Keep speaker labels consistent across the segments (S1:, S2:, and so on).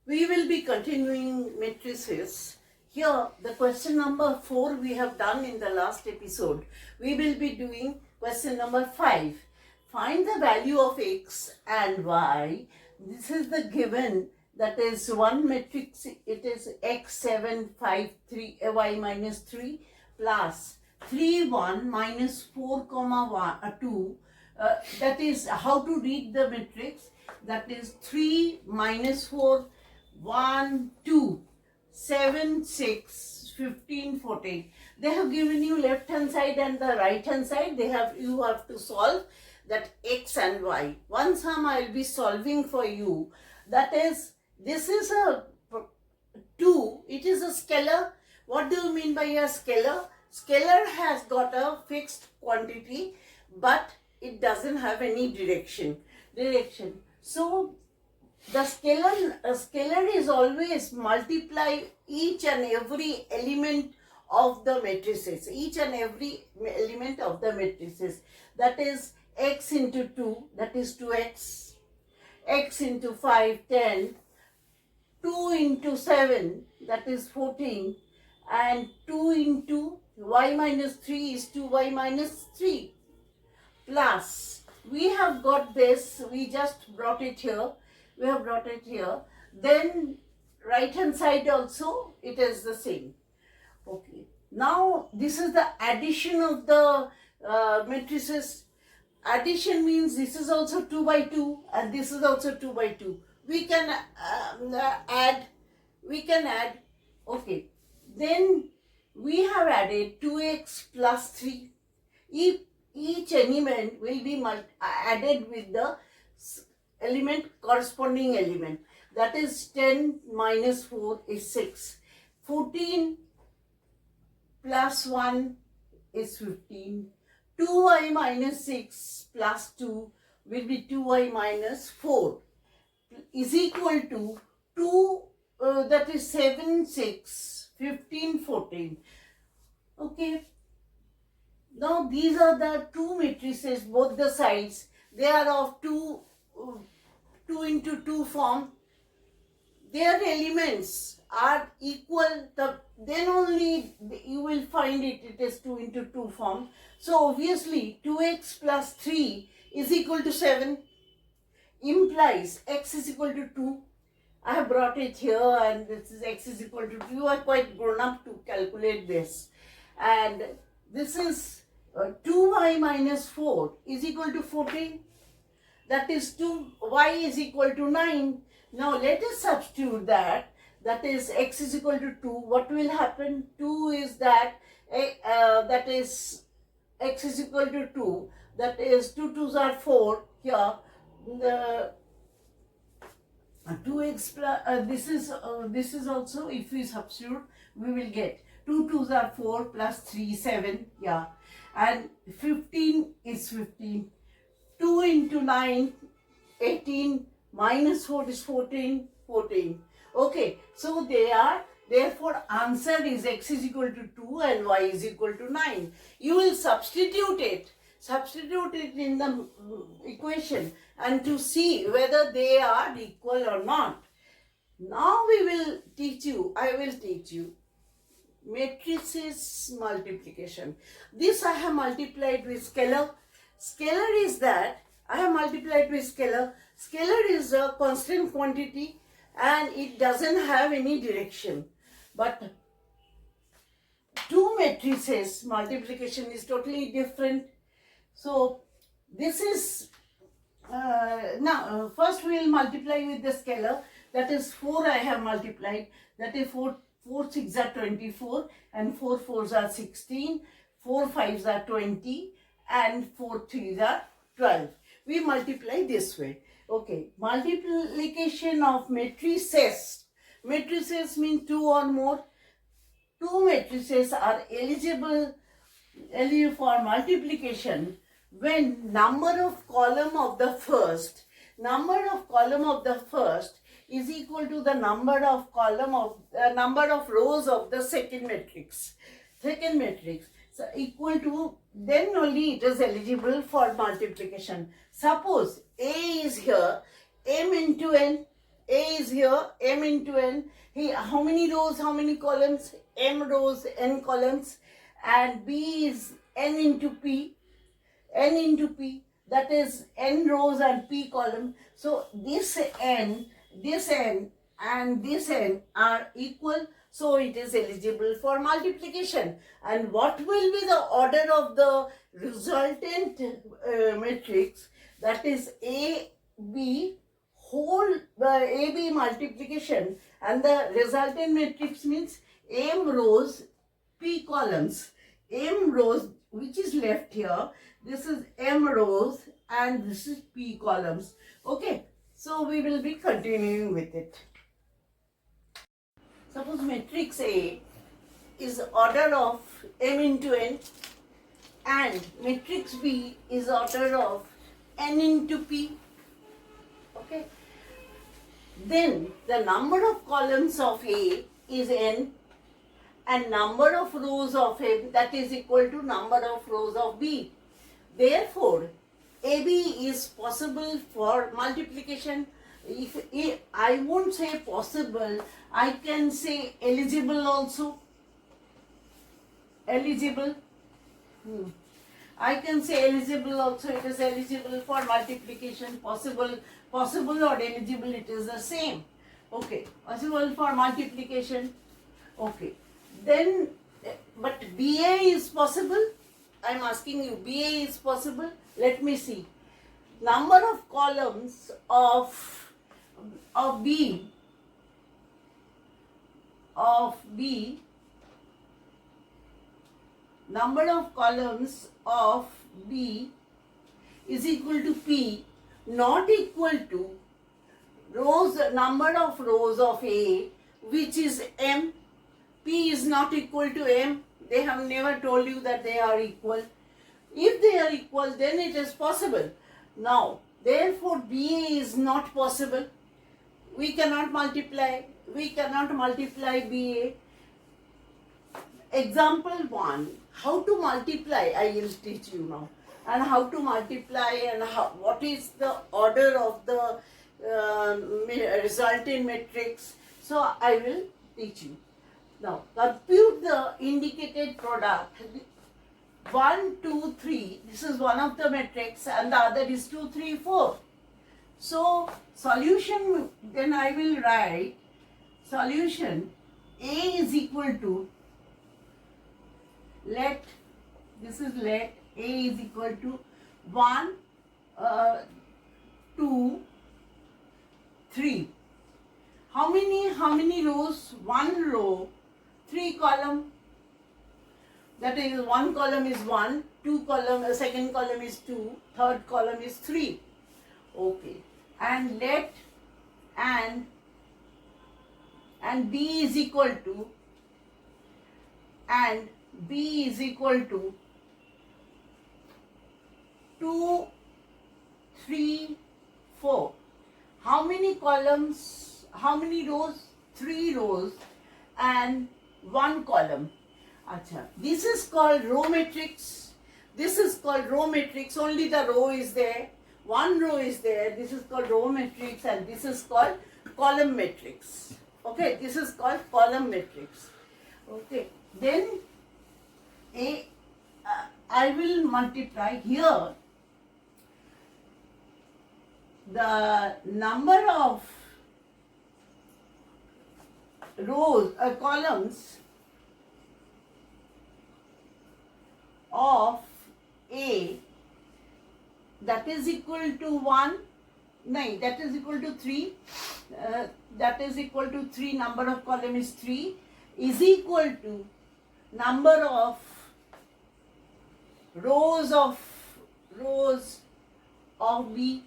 S1: We will be continuing matrices. Here, the question number 4 we have done in the last episode. We will be doing question number 5. Find the value of x and y. This is the given, that is one matrix. It is x 7 5 3 y minus 3 plus 3 1 minus 4 comma 1 2. That is how to read the matrix. That is 3 minus 4 1 2 7 6 15 14. They have given you left hand side and the right hand side. You have to solve that x and y. One sum I will be solving for you. That is, this is a 2. It is a scalar. What do you mean by a scalar? Scalar has got a fixed quantity, but it doesn't have any direction. So the scalar is always multiply each and every element of the matrices. Each and every element of the matrices. That is x into 2, that is 2x. X into 5, 10. 2 into 7, that is 14. And 2 into y minus 3 is 2y minus 3. Plus, we have got this, we just brought it here. We have brought it here. Then right hand side also it is the same. Okay. Now this is the addition of the matrices. Addition means this is also 2 by 2 and this is also 2 by 2. We can add. Okay. Then we have added 2x plus 3. Each element will be added with the corresponding element. That is 10 minus 4 is 6. 14 plus 1 is 15. 2y minus 6 plus 2 will be 2y minus 4 is equal to 2, that is 7, 6, 15, 14. Okay. Now these are the two matrices, both the sides. They are of 2 into 2 form. Their elements are equal, then only you will find it is 2 into 2 form. So obviously 2x plus 3 is equal to 7, implies x is equal to 2. I have brought it here and this is x is equal to 2. You are quite grown up to calculate this. And this is 2y minus 4 is equal to 14. That is 2y is equal to 9. Now let us substitute that. That is x is equal to 2. What will happen? 2 is that, that is x is equal to 2. That is 2 2s are 4 here. The 2x plus, this is also, if we substitute, we will get 2 2s are 4 plus 3, 7. Yeah. And 15 is 15. 2 into 9, 18, minus 4 is 14, 14. Okay, so they are, therefore answer is x is equal to 2 and y is equal to 9. You will substitute it in the equation and to see whether they are equal or not. Now I will teach you matrices multiplication. This I have multiplied with scalar. Scalar is that I have multiplied with scalar. Scalar is a constant quantity and it doesn't have any direction. But two matrices multiplication is totally different. So this is, now first we will multiply with the scalar. That is 4 I have multiplied. That is 4 6s are 24 and 4 4s are 16. 4 5s are 20 and 4 3s are 12. We multiply this way. Okay, multiplication of matrices. Matrices mean 2 or more. Two matrices are eligible for multiplication when number of column of the first is equal to the number of rows of the second matrix. So equal to, then only it is eligible for multiplication. Suppose A is here, m into n, A is here, M into N. How many rows, how many columns? M rows, N columns. And B is N into P. N into P, that is N rows and P column. So this N, and this N are equal, so it is eligible for multiplication. And what will be the order of the resultant matrix? That is AB whole AB multiplication, and the resultant matrix means M rows, P columns. M rows, which is left here, this is M rows and this is P columns. Okay, so we will be continuing with it. Suppose matrix A is order of M into N and matrix B is order of N into P. Okay, then the number of columns of A is N and number of rows of M, that is equal to number of rows of B. Therefore, AB is possible for multiplication. If I won't say possible, I can say eligible also. Eligible. I can say eligible also. It is eligible for multiplication. Possible or eligible, it is the same. Okay. Possible for multiplication. Okay. Then, but BA is possible. I am asking you, BA is possible. Let me see. Number of columns of B number of columns of B is equal to P, not equal to number of rows of A, which is M. P is not equal to M. They have never told you that they are equal. If they are equal, then it is possible. Now, therefore, BA is not possible. We cannot multiply. We cannot multiply BA. Example 1. How to multiply, I will teach you now. And how to multiply and what is the order of the resultant matrix. So, I will teach you. Now, compute the indicated product. 1, 2, 3. This is one of the matrix and the other is 2, 3, 4. So, solution, then I will write solution A is equal to, let A is equal to 1, 2, 3. How many rows? 1 row, 3 column. That is, 1 column is 1, 2 column, second column is 2, third column is 3. Okay. And let and B is equal to, and B is equal to 2, 3, 4. How many columns? How many rows? 3 rows and 1 column. Achha. This is called row matrix. This is called row matrix. Only the row is there. 1 row is there. This is called row matrix and this is called column matrix. Okay. This is called column matrix. Okay. Then I will multiply here the number of rows, columns of A, that is equal to 1, no, that is equal to 3, that is equal to 3, number of column is 3, is equal to number of rows of B.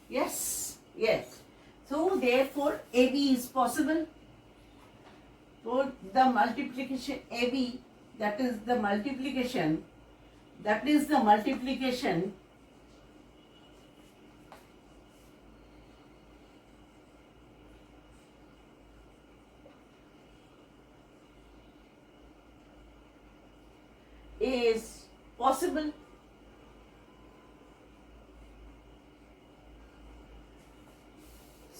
S1: Yes, yes. So therefore AB is possible. So the multiplication AB, that is the multiplication is possible.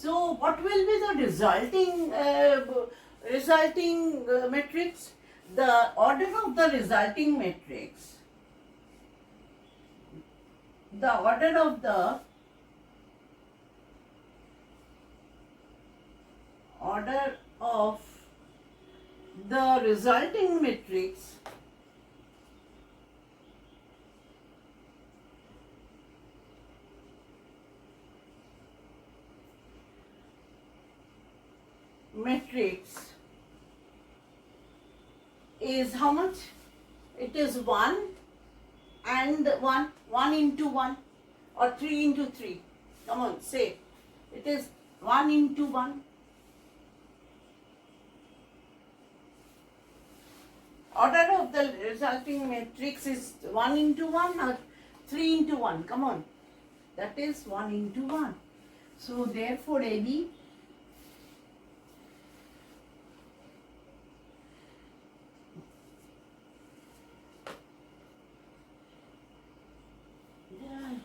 S1: So what will be the resulting matrix? The order of the resulting matrix, the order of the resulting matrix is how much? It is 1 and 1, 1 into 1 or 3 into 3. Come on, say. It is 1 into 1. Order of the resulting matrix is 1 into 1 or 3 into 1. Come on. That is 1 into 1. So therefore AB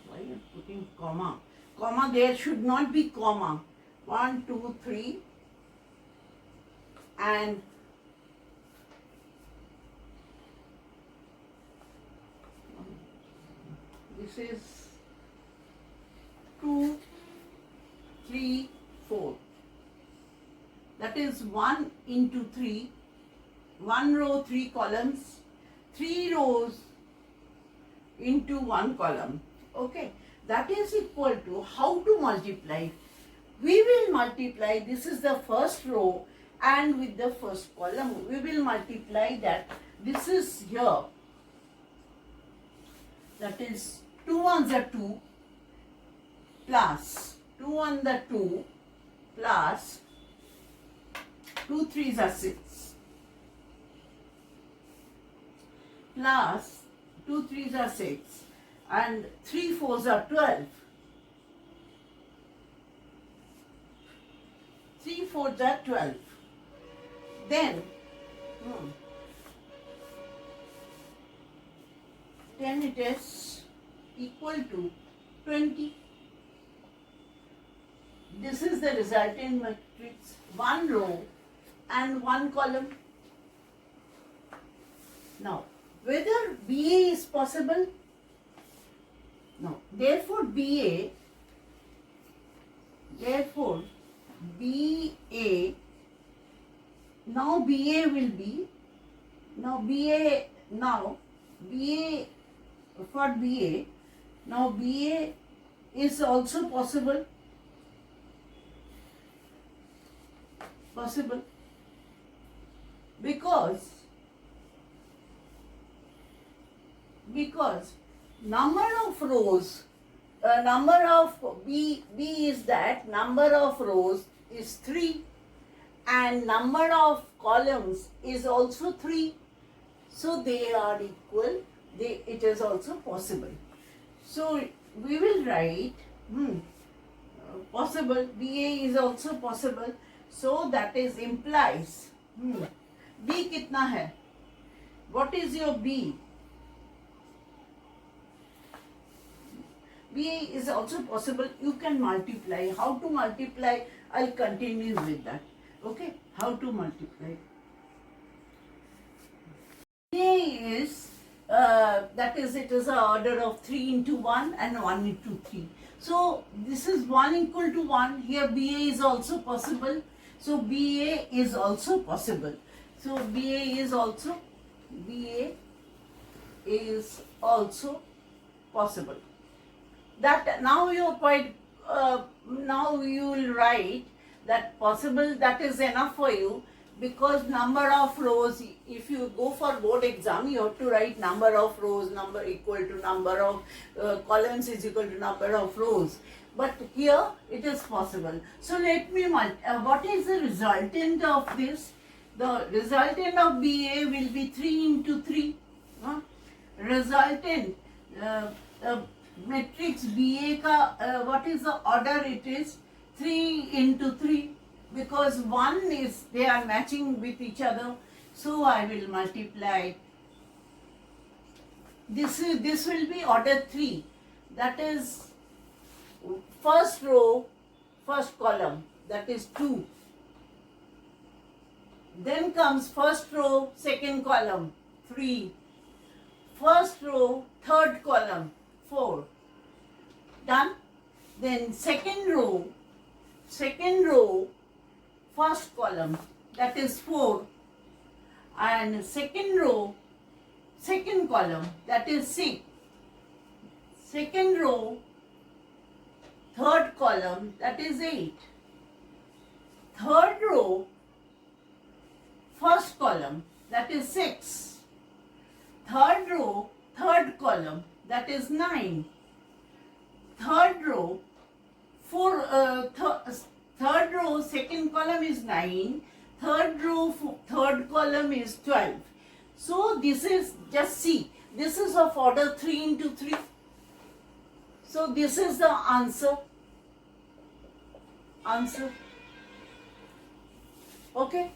S1: why you are putting comma? Comma, there should not be comma. 1, 2, 3 and this is 2, 3, 4. That is 1 into 3, 1 row, 3 columns, 3 rows into 1 column. Okay, that is equal to how to multiply. We will multiply, this is the first row and with the first column, we will multiply that. This is here. That is 2 ones are 2 plus 2 1 the 2 plus 2 3s are 6 plus 2 3s are 6 and 3 4s are 12. 3 4s are 12. Then then it is equal to 20. This is the resultant matrix, 1 row and 1 column. Now, whether BA is possible? No. Therefore, BA now BA will be, BA is also possible. Because number of rows, number of B is that number of rows is 3 and number of columns is also 3. So they are equal, it is also possible. So we will write possible, BA is also possible. So that is implies B kitna hai? What is your B? BA is also possible. You can multiply. How to multiply? I'll continue with that. Okay? How to multiply? BA is that is, it is an order of 3 into 1 and 1 into 3. So this is 1 equal to 1. Here BA is also possible. So BA is also possible. So BA is also possible. That now you are quite, now you will write that possible, that is enough for you, because number of rows, if you go for board exam, you have to write number of rows, number equal to number of columns is equal to number of rows. But here it is possible. So let me, what is the resultant of this? The resultant of BA will be 3 into 3. Resultant matrix BA ka, what is the order? It is 3 into 3. Because 1 is, they are matching with each other. So I will multiply. This will be order 3. That is first row, first column. that is 2. Then comes first row, second column, 3. First row, third column, 4. Done? Then second row, first column, that is 4. And second row, second column, that is 6. Second row, third column, that is 8. Third row, first column, that is 6. Third row, third column, that is 9. Third row, third row, second column is 9. Third row, third column is 12. So this is, just see, this is of order 3 into 3. So this is the answer. Okay.